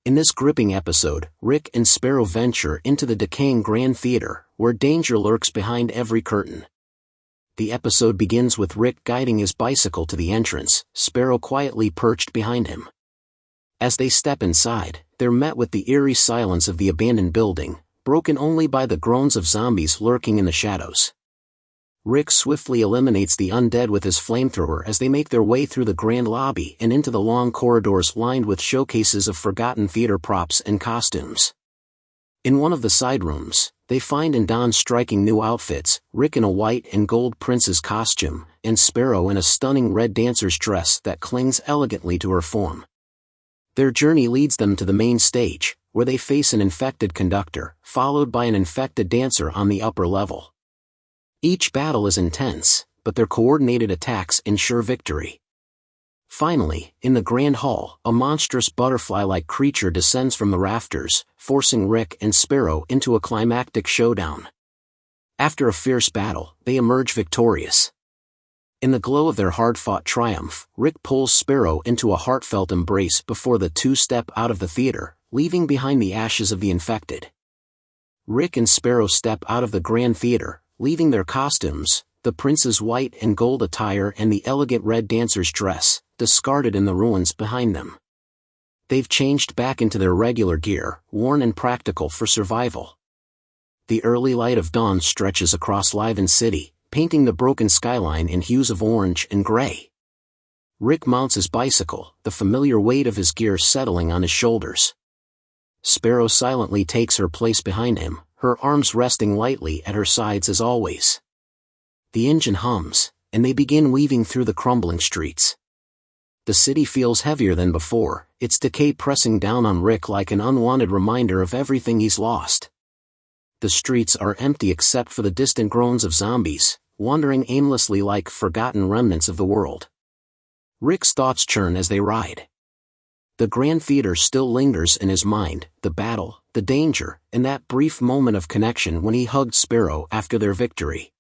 In this gripping episode, Rick and Sparrow venture into the decaying Grand Theater, where danger lurks behind every curtain. The episode begins with Rick guiding his bicycle to the entrance, Sparrow quietly perched behind him. As they step inside, they're met with the eerie silence of the abandoned building, broken only by the groans of zombies lurking in the shadows. Rick swiftly eliminates the undead with his flamethrower as they make their way through the grand lobby and into the long corridors lined with showcases of forgotten theater props and costumes. In one of the side rooms, they find and don striking new outfits, Rick in a white and gold prince's costume, and Sparrow in a stunning red dancer's dress that clings elegantly to her form. Their journey leads them to the main stage, where they face an infected conductor, followed by an infected dancer on the upper level. Each battle is intense, but their coordinated attacks ensure victory. Finally, in the grand hall, a monstrous butterfly-like creature descends from the rafters, forcing Rick and Sparrow into a climactic showdown. After a fierce battle, they emerge victorious. In the glow of their hard-fought triumph, Rick pulls Sparrow into a heartfelt embrace before the two step out of the theater, leaving behind the ashes of the infected. Rick and Sparrow step out of the Grand Theater, leaving their costumes, the prince's white and gold attire and the elegant red dancer's dress, discarded in the ruins behind them. They've changed back into their regular gear, worn and practical for survival. The early light of dawn stretches across Liven City, painting the broken skyline in hues of orange and gray. Rick mounts his bicycle, the familiar weight of his gear settling on his shoulders. Sparrow silently takes her place behind him, her arms resting lightly at her sides as always. The engine hums, and they begin weaving through the crumbling streets. The city feels heavier than before, its decay pressing down on Rick like an unwanted reminder of everything he's lost. The streets are empty except for the distant groans of zombies, wandering aimlessly like forgotten remnants of the world. Rick's thoughts churn as they ride. The Grand Theater still lingers in his mind, the battle, the danger, and that brief moment of connection when he hugged Sparrow after their victory.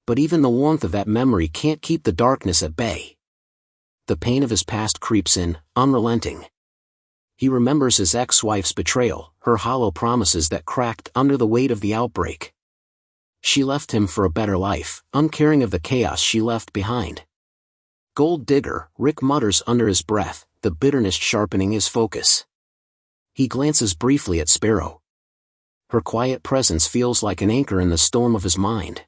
But even the warmth of that memory can't keep the darkness at bay. The pain of his past creeps in, unrelenting. He remembers his ex-wife's betrayal, her hollow promises that cracked under the weight of the outbreak. She left him for a better life, uncaring of the chaos she left behind. Gold digger, Rick mutters under his breath, the bitterness sharpening his focus. He glances briefly at Sparrow. Her quiet presence feels like an anchor in the storm of his mind.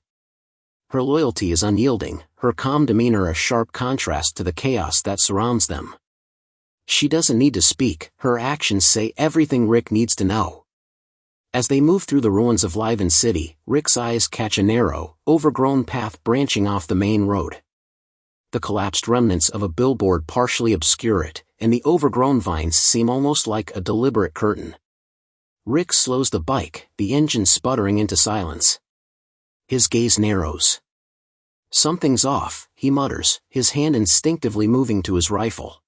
Her loyalty is unyielding, her calm demeanor a sharp contrast to the chaos that surrounds them. She doesn't need to speak, her actions say everything Rick needs to know. As they move through the ruins of Liven City, Rick's eyes catch a narrow, overgrown path branching off the main road. The collapsed remnants of a billboard partially obscure it, and the overgrown vines seem almost like a deliberate curtain. Rick slows the bike, the engine sputtering into silence. His gaze narrows. Something's off, he mutters, his hand instinctively moving to his rifle.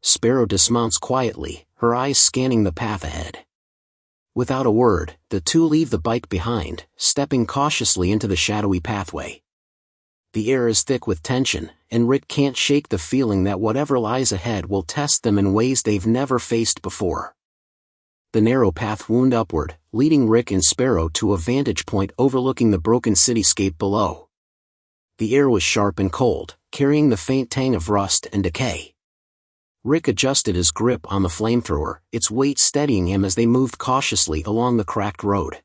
Sparrow dismounts quietly, her eyes scanning the path ahead. Without a word, the two leave the bike behind, stepping cautiously into the shadowy pathway. The air is thick with tension, and Rick can't shake the feeling that whatever lies ahead will test them in ways they've never faced before. The narrow path wound upward, leading Rick and Sparrow to a vantage point overlooking the broken cityscape below. The air was sharp and cold, carrying the faint tang of rust and decay. Rick adjusted his grip on the flamethrower, its weight steadying him as they moved cautiously along the cracked road.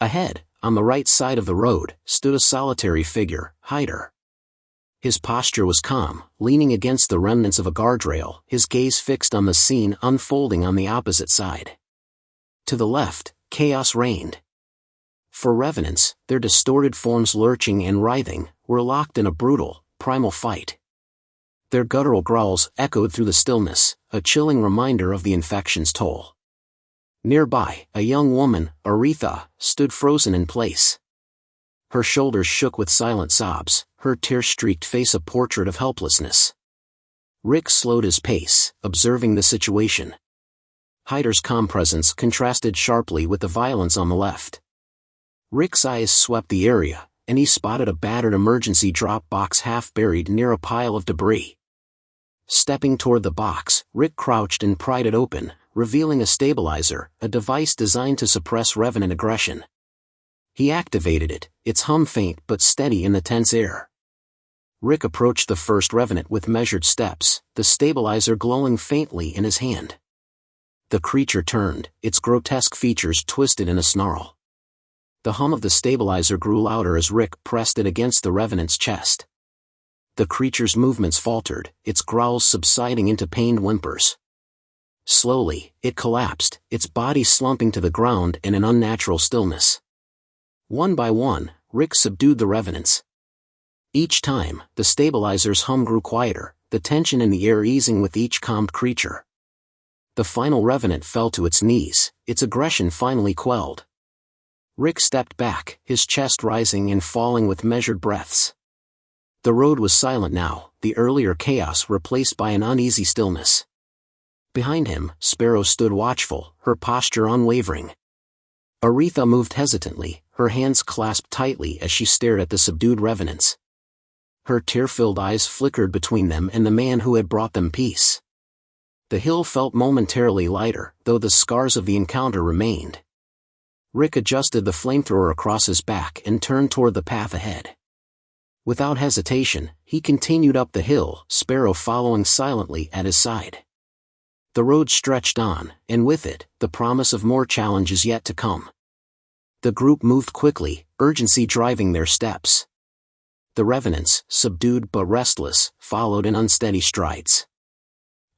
Ahead, on the right side of the road, stood a solitary figure, Heider. His posture was calm, leaning against the remnants of a guardrail, his gaze fixed on the scene unfolding on the opposite side. To the left, chaos reigned. For revenants, their distorted forms lurching and writhing, were locked in a brutal, primal fight. Their guttural growls echoed through the stillness, a chilling reminder of the infection's toll. Nearby, a young woman, Aretha, stood frozen in place. Her shoulders shook with silent sobs, her tear-streaked face a portrait of helplessness. Rick slowed his pace, observing the situation. Heider's calm presence contrasted sharply with the violence on the left. Rick's eyes swept the area, and he spotted a battered emergency drop box half buried near a pile of debris. Stepping toward the box, Rick crouched and pried it open, revealing a stabilizer, a device designed to suppress revenant aggression. He activated it, its hum faint but steady in the tense air. Rick approached the first revenant with measured steps, the stabilizer glowing faintly in his hand. The creature turned, its grotesque features twisted in a snarl. The hum of the stabilizer grew louder as Rick pressed it against the revenant's chest. The creature's movements faltered, its growls subsiding into pained whimpers. Slowly, it collapsed, its body slumping to the ground in an unnatural stillness. One by one, Rick subdued the revenants. Each time, the stabilizer's hum grew quieter, the tension in the air easing with each calmed creature. The final revenant fell to its knees, its aggression finally quelled. Rick stepped back, his chest rising and falling with measured breaths. The road was silent now, the earlier chaos replaced by an uneasy stillness. Behind him, Sparrow stood watchful, her posture unwavering. Aretha moved hesitantly, her hands clasped tightly as she stared at the subdued revenants. Her tear-filled eyes flickered between them and the man who had brought them peace. The hill felt momentarily lighter, though the scars of the encounter remained. Rick adjusted the flamethrower across his back and turned toward the path ahead. Without hesitation, he continued up the hill, Sparrow following silently at his side. The road stretched on, and with it, the promise of more challenges yet to come. The group moved quickly, urgency driving their steps. The revenants, subdued but restless, followed in unsteady strides.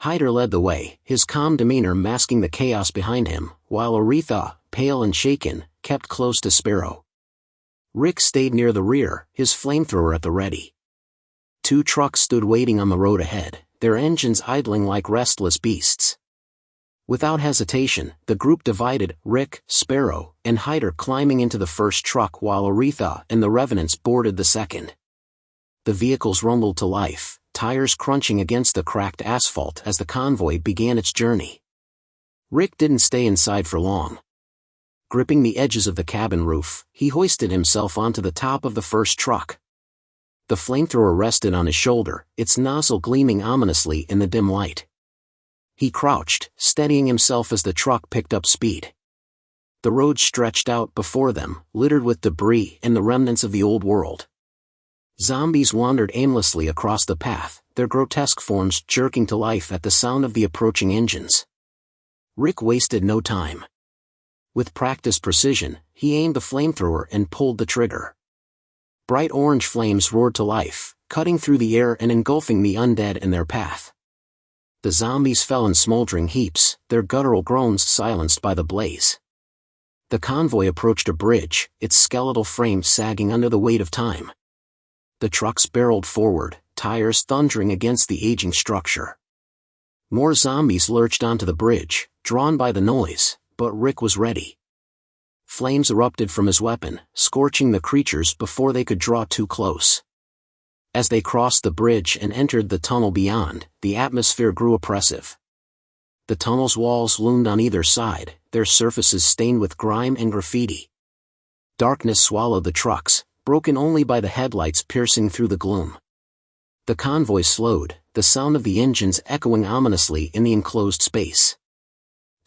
Heider led the way, his calm demeanor masking the chaos behind him, while Aretha, pale and shaken, kept close to Sparrow. Rick stayed near the rear, his flamethrower at the ready. 2 trucks stood waiting on the road ahead, their engines idling like restless beasts. Without hesitation, the group divided, Rick, Sparrow, and Heider climbing into the first truck while Aretha and the revenants boarded the second. The vehicles rumbled to life, tires crunching against the cracked asphalt as the convoy began its journey. Rick didn't stay inside for long. Gripping the edges of the cabin roof, he hoisted himself onto the top of the first truck. The flamethrower rested on his shoulder, its nozzle gleaming ominously in the dim light. He crouched, steadying himself as the truck picked up speed. The road stretched out before them, littered with debris and the remnants of the old world. Zombies wandered aimlessly across the path, their grotesque forms jerking to life at the sound of the approaching engines. Rick wasted no time. With practiced precision, he aimed the flamethrower and pulled the trigger. Bright orange flames roared to life, cutting through the air and engulfing the undead in their path. The zombies fell in smoldering heaps, their guttural groans silenced by the blaze. The convoy approached a bridge, its skeletal frame sagging under the weight of time. The trucks barreled forward, tires thundering against the aging structure. More zombies lurched onto the bridge, drawn by the noise, but Rick was ready. Flames erupted from his weapon, scorching the creatures before they could draw too close. As they crossed the bridge and entered the tunnel beyond, the atmosphere grew oppressive. The tunnel's walls loomed on either side, their surfaces stained with grime and graffiti. Darkness swallowed the trucks, broken only by the headlights piercing through the gloom. The convoy slowed, the sound of the engines echoing ominously in the enclosed space.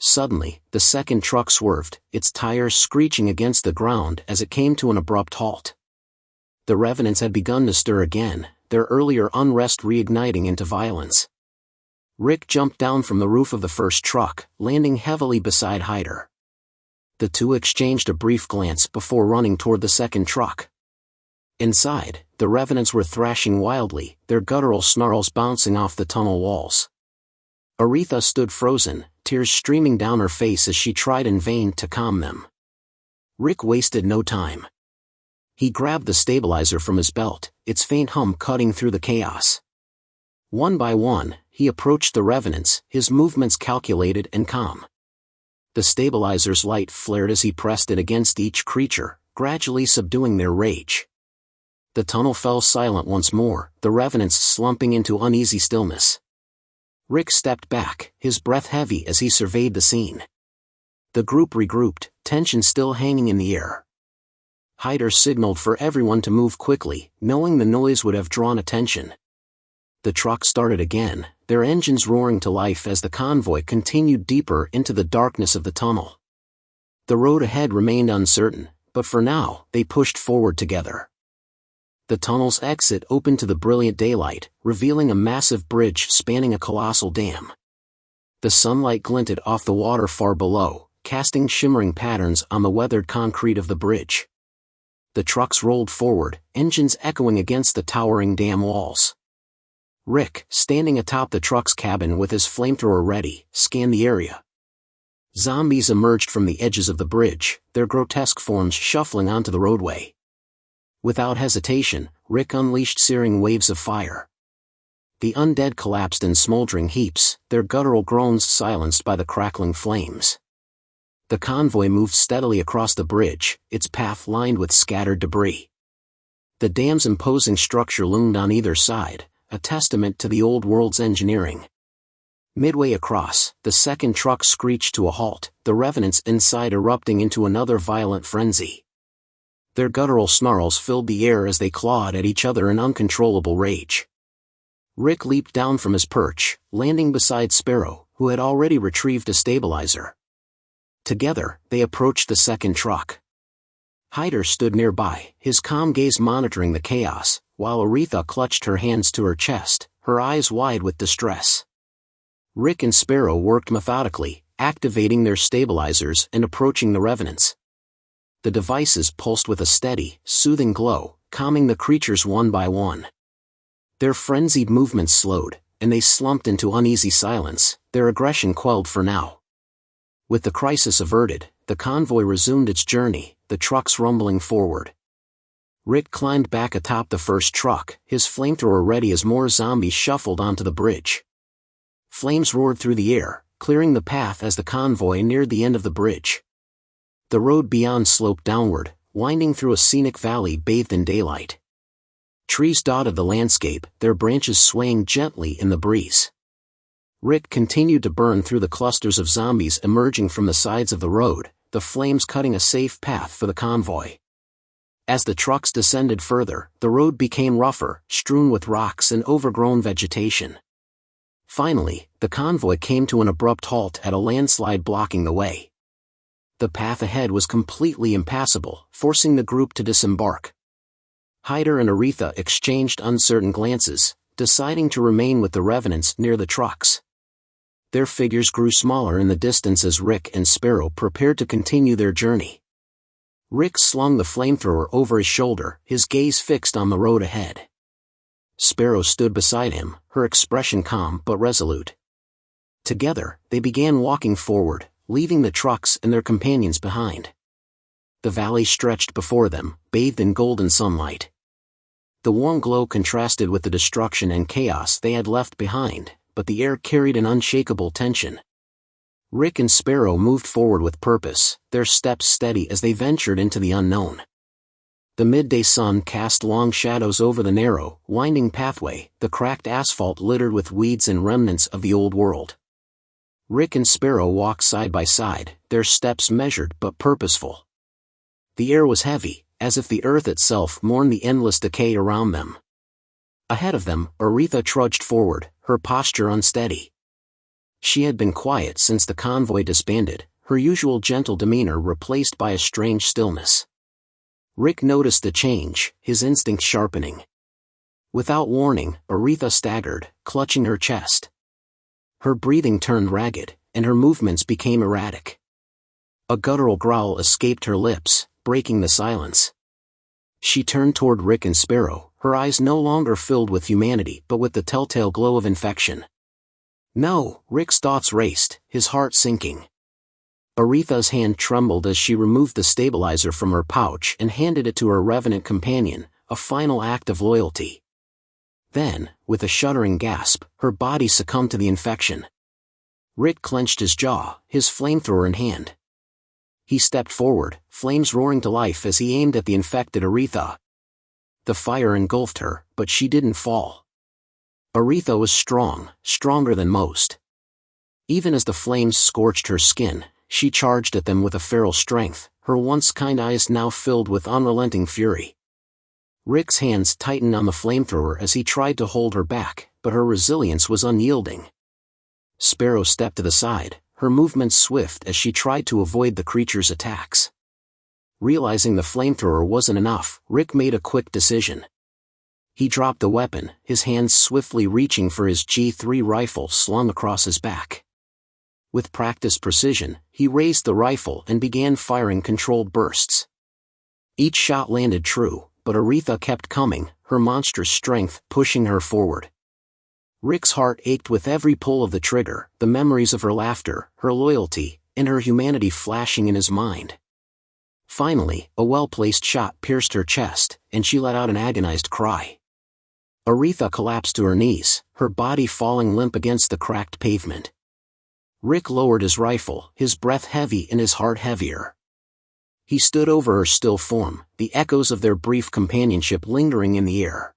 Suddenly, the second truck swerved, its tires screeching against the ground as it came to an abrupt halt. The revenants had begun to stir again, their earlier unrest reigniting into violence. Rick jumped down from the roof of the first truck, landing heavily beside Heider. The two exchanged a brief glance before running toward the second truck. Inside, the revenants were thrashing wildly, their guttural snarls bouncing off the tunnel walls. Aretha stood frozen, tears streaming down her face as she tried in vain to calm them. Rick wasted no time. He grabbed the stabilizer from his belt, its faint hum cutting through the chaos. One by one, he approached the revenants, his movements calculated and calm. The stabilizer's light flared as he pressed it against each creature, gradually subduing their rage. The tunnel fell silent once more, the revenants slumping into uneasy stillness. Rick stepped back, his breath heavy as he surveyed the scene. The group regrouped, tension still hanging in the air. Heider signaled for everyone to move quickly, knowing the noise would have drawn attention. The truck started again, their engines roaring to life as the convoy continued deeper into the darkness of the tunnel. The road ahead remained uncertain, but for now, they pushed forward together. The tunnel's exit opened to the brilliant daylight, revealing a massive bridge spanning a colossal dam. The sunlight glinted off the water far below, casting shimmering patterns on the weathered concrete of the bridge. The trucks rolled forward, engines echoing against the towering dam walls. Rick, standing atop the truck's cabin with his flamethrower ready, scanned the area. Zombies emerged from the edges of the bridge, their grotesque forms shuffling onto the roadway. Without hesitation, Rick unleashed searing waves of fire. The undead collapsed in smoldering heaps, their guttural groans silenced by the crackling flames. The convoy moved steadily across the bridge, its path lined with scattered debris. The dam's imposing structure loomed on either side, a testament to the old world's engineering. Midway across, the second truck screeched to a halt, the revenants inside erupting into another violent frenzy. Their guttural snarls filled the air as they clawed at each other in uncontrollable rage. Rick leaped down from his perch, landing beside Sparrow, who had already retrieved a stabilizer. Together, they approached the second truck. Heider stood nearby, his calm gaze monitoring the chaos, while Aretha clutched her hands to her chest, her eyes wide with distress. Rick and Sparrow worked methodically, activating their stabilizers and approaching the revenants. The devices pulsed with a steady, soothing glow, calming the creatures one by one. Their frenzied movements slowed, and they slumped into uneasy silence, their aggression quelled for now. With the crisis averted, the convoy resumed its journey, the trucks rumbling forward. Rick climbed back atop the first truck, his flamethrower ready as more zombies shuffled onto the bridge. Flames roared through the air, clearing the path as the convoy neared the end of the bridge. The road beyond sloped downward, winding through a scenic valley bathed in daylight. Trees dotted the landscape, their branches swaying gently in the breeze. Rick continued to burn through the clusters of zombies emerging from the sides of the road, the flames cutting a safe path for the convoy. As the trucks descended further, the road became rougher, strewn with rocks and overgrown vegetation. Finally, the convoy came to an abrupt halt at a landslide blocking the way. The path ahead was completely impassable, forcing the group to disembark. Heider and Aretha exchanged uncertain glances, deciding to remain with the revenants near the trucks. Their figures grew smaller in the distance as Rick and Sparrow prepared to continue their journey. Rick slung the flamethrower over his shoulder, his gaze fixed on the road ahead. Sparrow stood beside him, her expression calm but resolute. Together, they began walking forward, leaving the trucks and their companions behind. The valley stretched before them, bathed in golden sunlight. The warm glow contrasted with the destruction and chaos they had left behind, but the air carried an unshakable tension. Rick and Sparrow moved forward with purpose, their steps steady as they ventured into the unknown. The midday sun cast long shadows over the narrow, winding pathway, the cracked asphalt littered with weeds and remnants of the old world. Rick and Sparrow walked side by side, their steps measured but purposeful. The air was heavy, as if the earth itself mourned the endless decay around them. Ahead of them, Aretha trudged forward, her posture unsteady. She had been quiet since the convoy disbanded, her usual gentle demeanor replaced by a strange stillness. Rick noticed the change, his instinct sharpening. Without warning, Aretha staggered, clutching her chest. Her breathing turned ragged, and her movements became erratic. A guttural growl escaped her lips, breaking the silence. She turned toward Rick and Sparrow, her eyes no longer filled with humanity but with the telltale glow of infection. No, Rick's thoughts raced, his heart sinking. Aretha's hand trembled as she removed the stabilizer from her pouch and handed it to her revenant companion, a final act of loyalty. Then, with a shuddering gasp, her body succumbed to the infection. Rick clenched his jaw, his flamethrower in hand. He stepped forward, flames roaring to life as he aimed at the infected Aretha. The fire engulfed her, but she didn't fall. Aretha was strong, stronger than most. Even as the flames scorched her skin, she charged at them with a feral strength, her once kind eyes now filled with unrelenting fury. Rick's hands tightened on the flamethrower as he tried to hold her back, but her resilience was unyielding. Sparrow stepped to the side, her movements swift as she tried to avoid the creature's attacks. Realizing the flamethrower wasn't enough, Rick made a quick decision. He dropped the weapon, his hands swiftly reaching for his G3 rifle slung across his back. With practiced precision, he raised the rifle and began firing controlled bursts. Each shot landed true, but Aretha kept coming, her monstrous strength pushing her forward. Rick's heart ached with every pull of the trigger, the memories of her laughter, her loyalty, and her humanity flashing in his mind. Finally, a well-placed shot pierced her chest, and she let out an agonized cry. Aretha collapsed to her knees, her body falling limp against the cracked pavement. Rick lowered his rifle, his breath heavy and his heart heavier. He stood over her still form, the echoes of their brief companionship lingering in the air.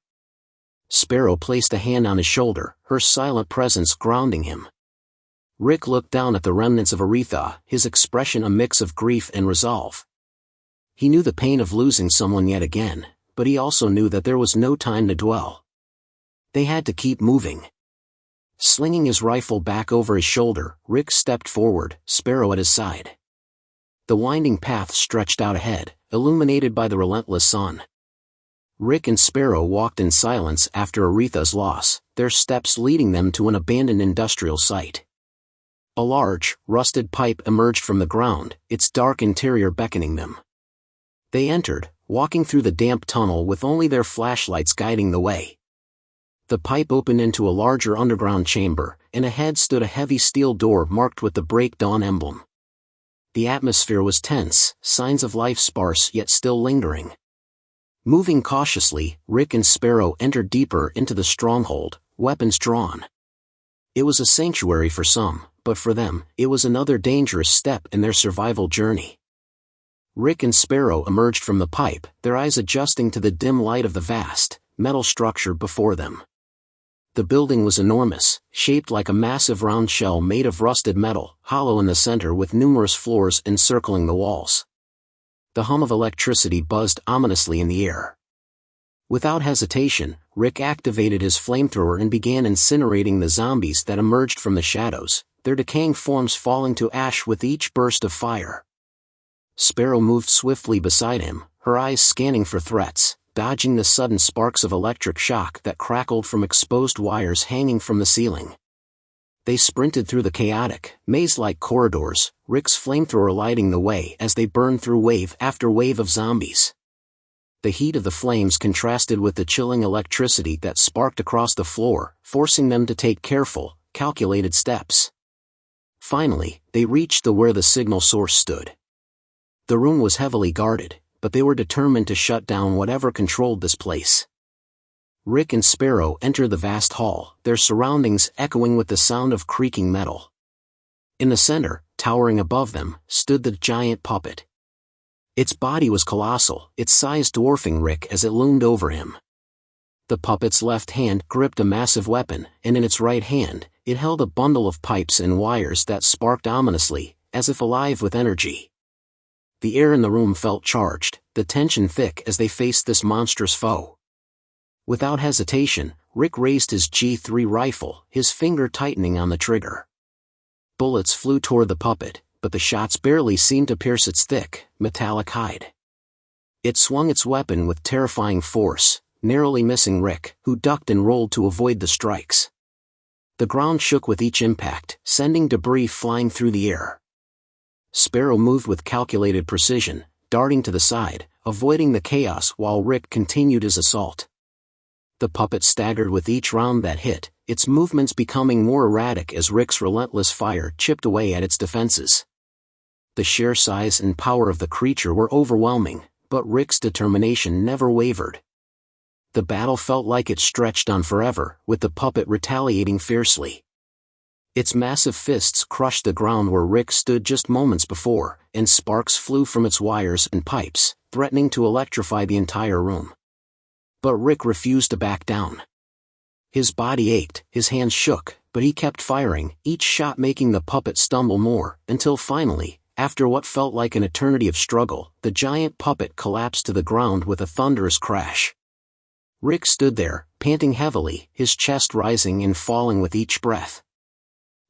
Sparrow placed a hand on his shoulder, her silent presence grounding him. Rick looked down at the remnants of Aretha, his expression a mix of grief and resolve. He knew the pain of losing someone yet again, but he also knew that there was no time to dwell. They had to keep moving. Slinging his rifle back over his shoulder, Rick stepped forward, Sparrow at his side. The winding path stretched out ahead, illuminated by the relentless sun. Rick and Sparrow walked in silence after Aretha's loss, their steps leading them to an abandoned industrial site. A large, rusted pipe emerged from the ground, its dark interior beckoning them. They entered, walking through the damp tunnel with only their flashlights guiding the way. The pipe opened into a larger underground chamber, and ahead stood a heavy steel door marked with the Breakdawn emblem. The atmosphere was tense, signs of life sparse yet still lingering. Moving cautiously, Rick and Sparrow entered deeper into the stronghold, weapons drawn. It was a sanctuary for some, but for them, it was another dangerous step in their survival journey. Rick and Sparrow emerged from the pipe, their eyes adjusting to the dim light of the vast, metal structure before them. The building was enormous, shaped like a massive round shell made of rusted metal, hollow in the center with numerous floors encircling the walls. The hum of electricity buzzed ominously in the air. Without hesitation, Rick activated his flamethrower and began incinerating the zombies that emerged from the shadows, their decaying forms falling to ash with each burst of fire. Sparrow moved swiftly beside him, her eyes scanning for threats, dodging the sudden sparks of electric shock that crackled from exposed wires hanging from the ceiling. They sprinted through the chaotic, maze-like corridors, Rick's flamethrower lighting the way as they burned through wave after wave of zombies. The heat of the flames contrasted with the chilling electricity that sparked across the floor, forcing them to take careful, calculated steps. Finally, they reached where the signal source stood. The room was heavily guarded, but they were determined to shut down whatever controlled this place. Rick and Sparrow entered the vast hall, their surroundings echoing with the sound of creaking metal. In the center, towering above them, stood the giant puppet. Its body was colossal, its size dwarfing Rick as it loomed over him. The puppet's left hand gripped a massive weapon, and in its right hand, it held a bundle of pipes and wires that sparked ominously, as if alive with energy. The air in the room felt charged, the tension thick as they faced this monstrous foe. Without hesitation, Rick raised his G3 rifle, his finger tightening on the trigger. Bullets flew toward the puppet, but the shots barely seemed to pierce its thick, metallic hide. It swung its weapon with terrifying force, narrowly missing Rick, who ducked and rolled to avoid the strikes. The ground shook with each impact, sending debris flying through the air. Sparrow moved with calculated precision, darting to the side, avoiding the chaos while Rick continued his assault. The puppet staggered with each round that hit, its movements becoming more erratic as Rick's relentless fire chipped away at its defenses. The sheer size and power of the creature were overwhelming, but Rick's determination never wavered. The battle felt like it stretched on forever, with the puppet retaliating fiercely. Its massive fists crushed the ground where Rick stood just moments before, and sparks flew from its wires and pipes, threatening to electrify the entire room. But Rick refused to back down. His body ached, his hands shook, but he kept firing, each shot making the puppet stumble more, until finally, after what felt like an eternity of struggle, the giant puppet collapsed to the ground with a thunderous crash. Rick stood there, panting heavily, his chest rising and falling with each breath.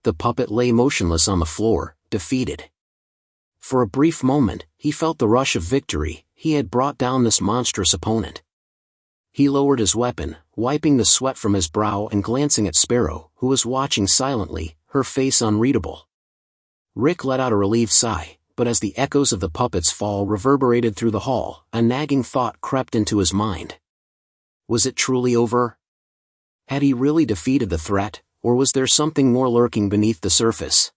The puppet lay motionless on the floor, defeated. For a brief moment, he felt the rush of victory. He had brought down this monstrous opponent. He lowered his weapon, wiping the sweat from his brow and glancing at Sparrow, who was watching silently, her face unreadable. Rick let out a relieved sigh, but as the echoes of the puppet's fall reverberated through the hall, a nagging thought crept into his mind. Was it truly over? Had he really defeated the threat, or was there something more lurking beneath the surface?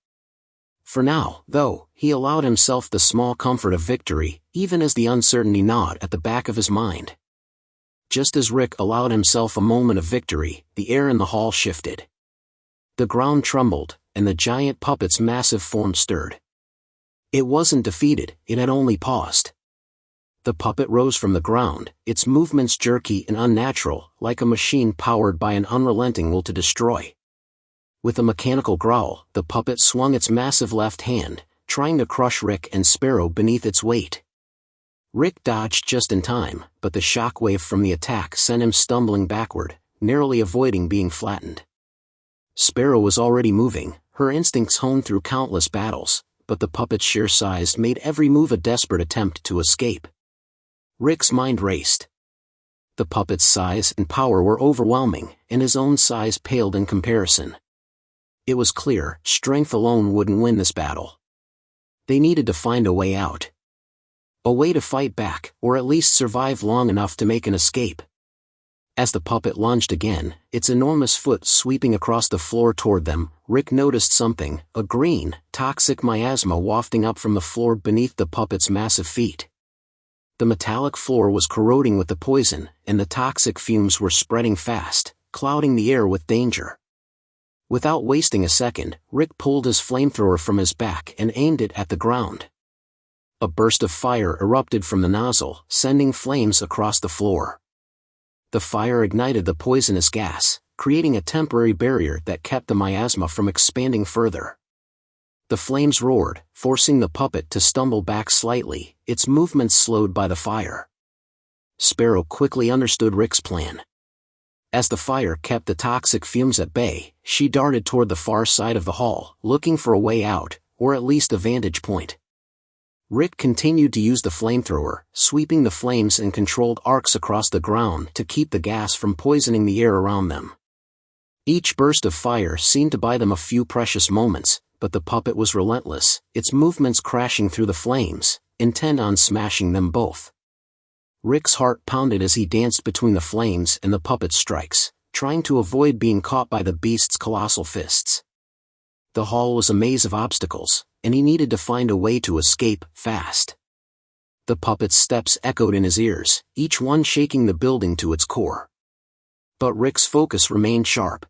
For now, though, he allowed himself the small comfort of victory, even as the uncertainty gnawed at the back of his mind. Just as Rick allowed himself a moment of victory, the air in the hall shifted. The ground trembled, and the giant puppet's massive form stirred. It wasn't defeated, it had only paused. The puppet rose from the ground, its movements jerky and unnatural, like a machine powered by an unrelenting will to destroy. With a mechanical growl, the puppet swung its massive left hand, trying to crush Rick and Sparrow beneath its weight. Rick dodged just in time, but the shockwave from the attack sent him stumbling backward, narrowly avoiding being flattened. Sparrow was already moving, her instincts honed through countless battles, but the puppet's sheer size made every move a desperate attempt to escape. Rick's mind raced. The puppet's size and power were overwhelming, and his own size paled in comparison. It was clear, strength alone wouldn't win this battle. They needed to find a way out. A way to fight back, or at least survive long enough to make an escape. As the puppet lunged again, its enormous foot sweeping across the floor toward them, Rick noticed something, a green, toxic miasma wafting up from the floor beneath the puppet's massive feet. The metallic floor was corroding with the poison, and the toxic fumes were spreading fast, clouding the air with danger. Without wasting a second, Rick pulled his flamethrower from his back and aimed it at the ground. A burst of fire erupted from the nozzle, sending flames across the floor. The fire ignited the poisonous gas, creating a temporary barrier that kept the miasma from expanding further. The flames roared, forcing the puppet to stumble back slightly, its movements slowed by the fire. Sparrow quickly understood Rick's plan. As the fire kept the toxic fumes at bay, she darted toward the far side of the hall, looking for a way out, or at least a vantage point. Rick continued to use the flamethrower, sweeping the flames in controlled arcs across the ground to keep the gas from poisoning the air around them. Each burst of fire seemed to buy them a few precious moments, but the puppet was relentless, its movements crashing through the flames, intent on smashing them both. Rick's heart pounded as he danced between the flames and the puppet's strikes, trying to avoid being caught by the beast's colossal fists. The hall was a maze of obstacles, and he needed to find a way to escape, fast. The puppet's steps echoed in his ears, each one shaking the building to its core. But Rick's focus remained sharp.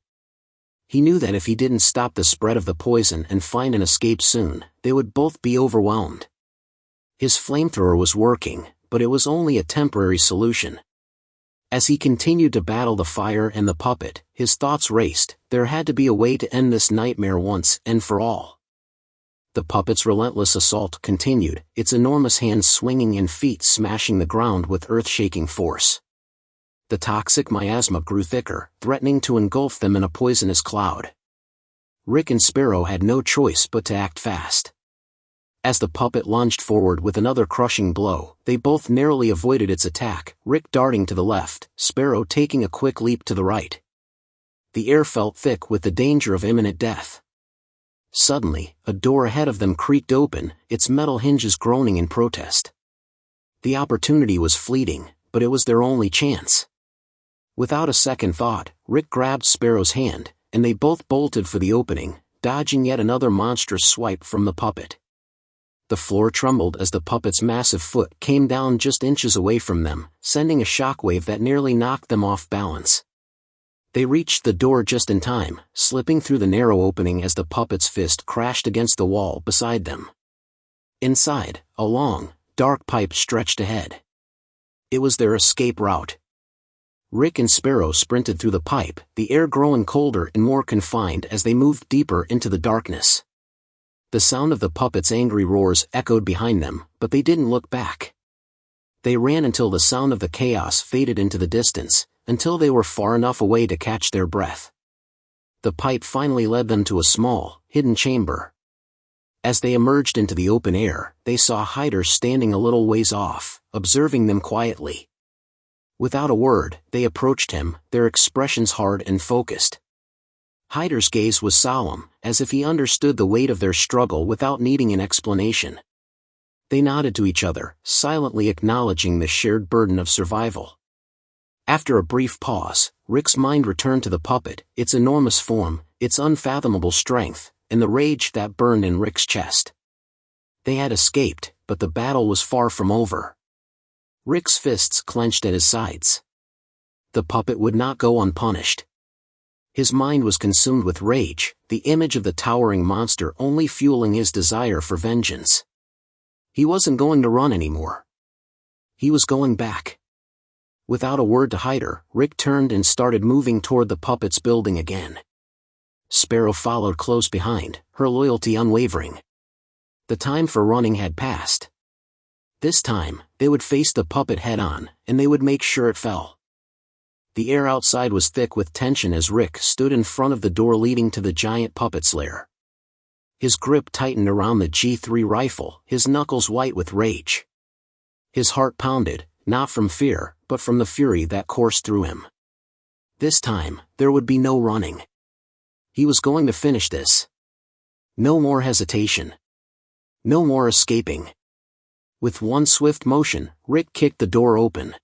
He knew that if he didn't stop the spread of the poison and find an escape soon, they would both be overwhelmed. His flamethrower was working, but it was only a temporary solution. As he continued to battle the fire and the puppet, his thoughts raced. There had to be a way to end this nightmare once and for all. The puppet's relentless assault continued, its enormous hands swinging and feet smashing the ground with earth-shaking force. The toxic miasma grew thicker, threatening to engulf them in a poisonous cloud. Rick and Sparrow had no choice but to act fast. As the puppet lunged forward with another crushing blow, they both narrowly avoided its attack, Rick darting to the left, Sparrow taking a quick leap to the right. The air felt thick with the danger of imminent death. Suddenly, a door ahead of them creaked open, its metal hinges groaning in protest. The opportunity was fleeting, but it was their only chance. Without a second thought, Rick grabbed Sparrow's hand, and they both bolted for the opening, dodging yet another monstrous swipe from the puppet. The floor trembled as the puppet's massive foot came down just inches away from them, sending a shockwave that nearly knocked them off balance. They reached the door just in time, slipping through the narrow opening as the puppet's fist crashed against the wall beside them. Inside, a long, dark pipe stretched ahead. It was their escape route. Rick and Sparrow sprinted through the pipe, the air growing colder and more confined as they moved deeper into the darkness. The sound of the puppet's angry roars echoed behind them, but they didn't look back. They ran until the sound of the chaos faded into the distance, until they were far enough away to catch their breath. The pipe finally led them to a small, hidden chamber. As they emerged into the open air, they saw Heider standing a little ways off, observing them quietly. Without a word, they approached him, their expressions hard and focused. Heider's gaze was solemn, as if he understood the weight of their struggle without needing an explanation. They nodded to each other, silently acknowledging the shared burden of survival. After a brief pause, Rick's mind returned to the puppet, its enormous form, its unfathomable strength, and the rage that burned in Rick's chest. They had escaped, but the battle was far from over. Rick's fists clenched at his sides. The puppet would not go unpunished. His mind was consumed with rage, the image of the towering monster only fueling his desire for vengeance. He wasn't going to run anymore. He was going back. Without a word to Heider, Rick turned and started moving toward the puppet's building again. Sparrow followed close behind, her loyalty unwavering. The time for running had passed. This time, they would face the puppet head-on, and they would make sure it fell. The air outside was thick with tension as Rick stood in front of the door leading to the giant puppet's lair. His grip tightened around the G3 rifle, his knuckles white with rage. His heart pounded, not from fear, but from the fury that coursed through him. This time, there would be no running. He was going to finish this. No more hesitation. No more escaping. With one swift motion, Rick kicked the door open.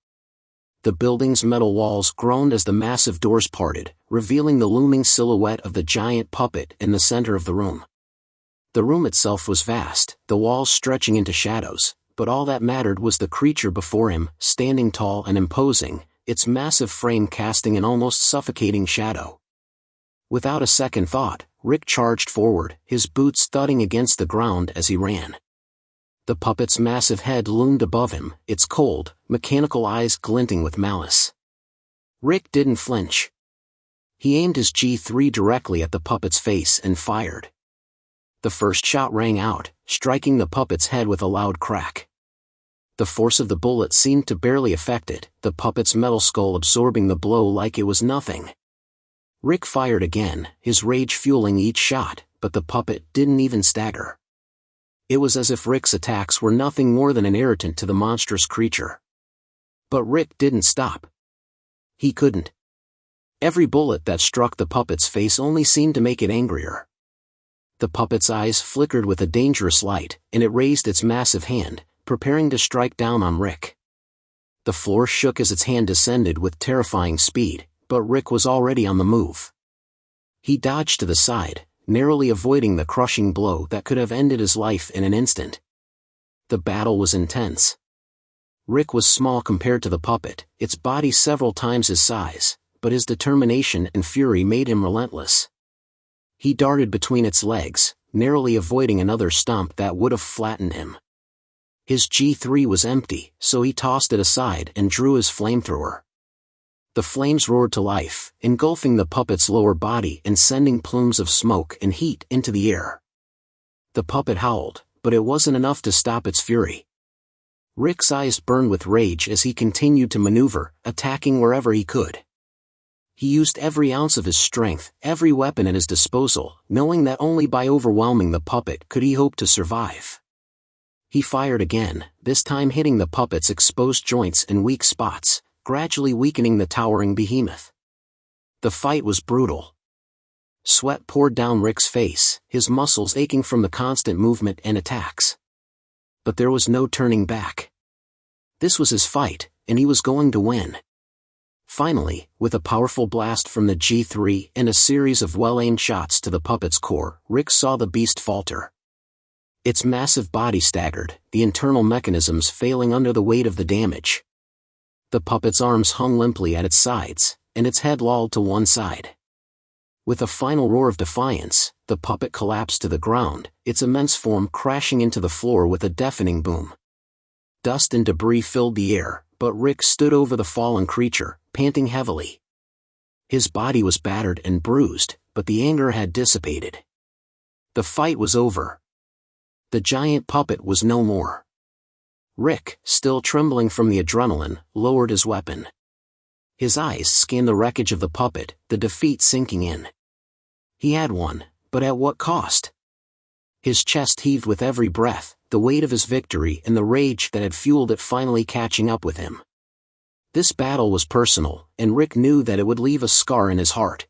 The building's metal walls groaned as the massive doors parted, revealing the looming silhouette of the giant puppet in the center of the room. The room itself was vast, the walls stretching into shadows, but all that mattered was the creature before him, standing tall and imposing, its massive frame casting an almost suffocating shadow. Without a second thought, Rick charged forward, his boots thudding against the ground as he ran. The puppet's massive head loomed above him, its cold, mechanical eyes glinting with malice. Rick didn't flinch. He aimed his G3 directly at the puppet's face and fired. The first shot rang out, striking the puppet's head with a loud crack. The force of the bullet seemed to barely affect it, the puppet's metal skull absorbing the blow like it was nothing. Rick fired again, his rage fueling each shot, but the puppet didn't even stagger. It was as if Rick's attacks were nothing more than an irritant to the monstrous creature. But Rick didn't stop. He couldn't. Every bullet that struck the puppet's face only seemed to make it angrier. The puppet's eyes flickered with a dangerous light, and it raised its massive hand, preparing to strike down on Rick. The floor shook as its hand descended with terrifying speed, but Rick was already on the move. He dodged to the side, narrowly avoiding the crushing blow that could have ended his life in an instant. The battle was intense. Rick was small compared to the puppet, its body several times his size, but his determination and fury made him relentless. He darted between its legs, narrowly avoiding another stomp that would have flattened him. His G3 was empty, so he tossed it aside and drew his flamethrower. The flames roared to life, engulfing the puppet's lower body and sending plumes of smoke and heat into the air. The puppet howled, but it wasn't enough to stop its fury. Rick's eyes burned with rage as he continued to maneuver, attacking wherever he could. He used every ounce of his strength, every weapon at his disposal, knowing that only by overwhelming the puppet could he hope to survive. He fired again, this time hitting the puppet's exposed joints and weak spots, gradually weakening the towering behemoth. The fight was brutal. Sweat poured down Rick's face, his muscles aching from the constant movement and attacks. But there was no turning back. This was his fight, and he was going to win. Finally, with a powerful blast from the G3 and a series of well-aimed shots to the puppet's core, Rick saw the beast falter. Its massive body staggered, the internal mechanisms failing under the weight of the damage. The puppet's arms hung limply at its sides, and its head lolled to one side. With a final roar of defiance, the puppet collapsed to the ground, its immense form crashing into the floor with a deafening boom. Dust and debris filled the air, but Rick stood over the fallen creature, panting heavily. His body was battered and bruised, but the anger had dissipated. The fight was over. The giant puppet was no more. Rick, still trembling from the adrenaline, lowered his weapon. His eyes scanned the wreckage of the puppet, the defeat sinking in. He had won, but at what cost? His chest heaved with every breath, the weight of his victory and the rage that had fueled it finally catching up with him. This battle was personal, and Rick knew that it would leave a scar in his heart.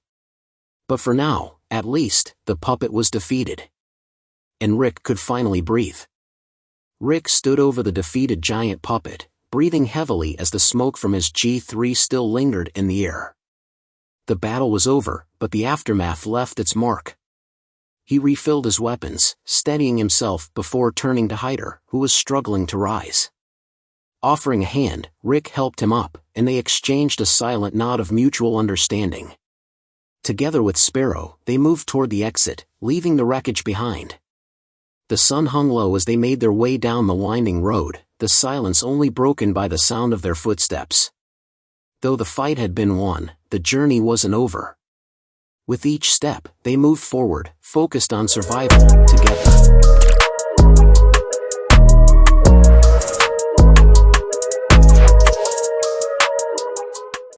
But for now, at least, the puppet was defeated. And Rick could finally breathe. Rick stood over the defeated giant puppet, breathing heavily as the smoke from his G3 still lingered in the air. The battle was over, but the aftermath left its mark. He refilled his weapons, steadying himself before turning to Heider, who was struggling to rise. Offering a hand, Rick helped him up, and they exchanged a silent nod of mutual understanding. Together with Sparrow, they moved toward the exit, leaving the wreckage behind. The sun hung low as they made their way down the winding road, the silence only broken by the sound of their footsteps. Though the fight had been won, the journey wasn't over. With each step, they moved forward, focused on survival, together.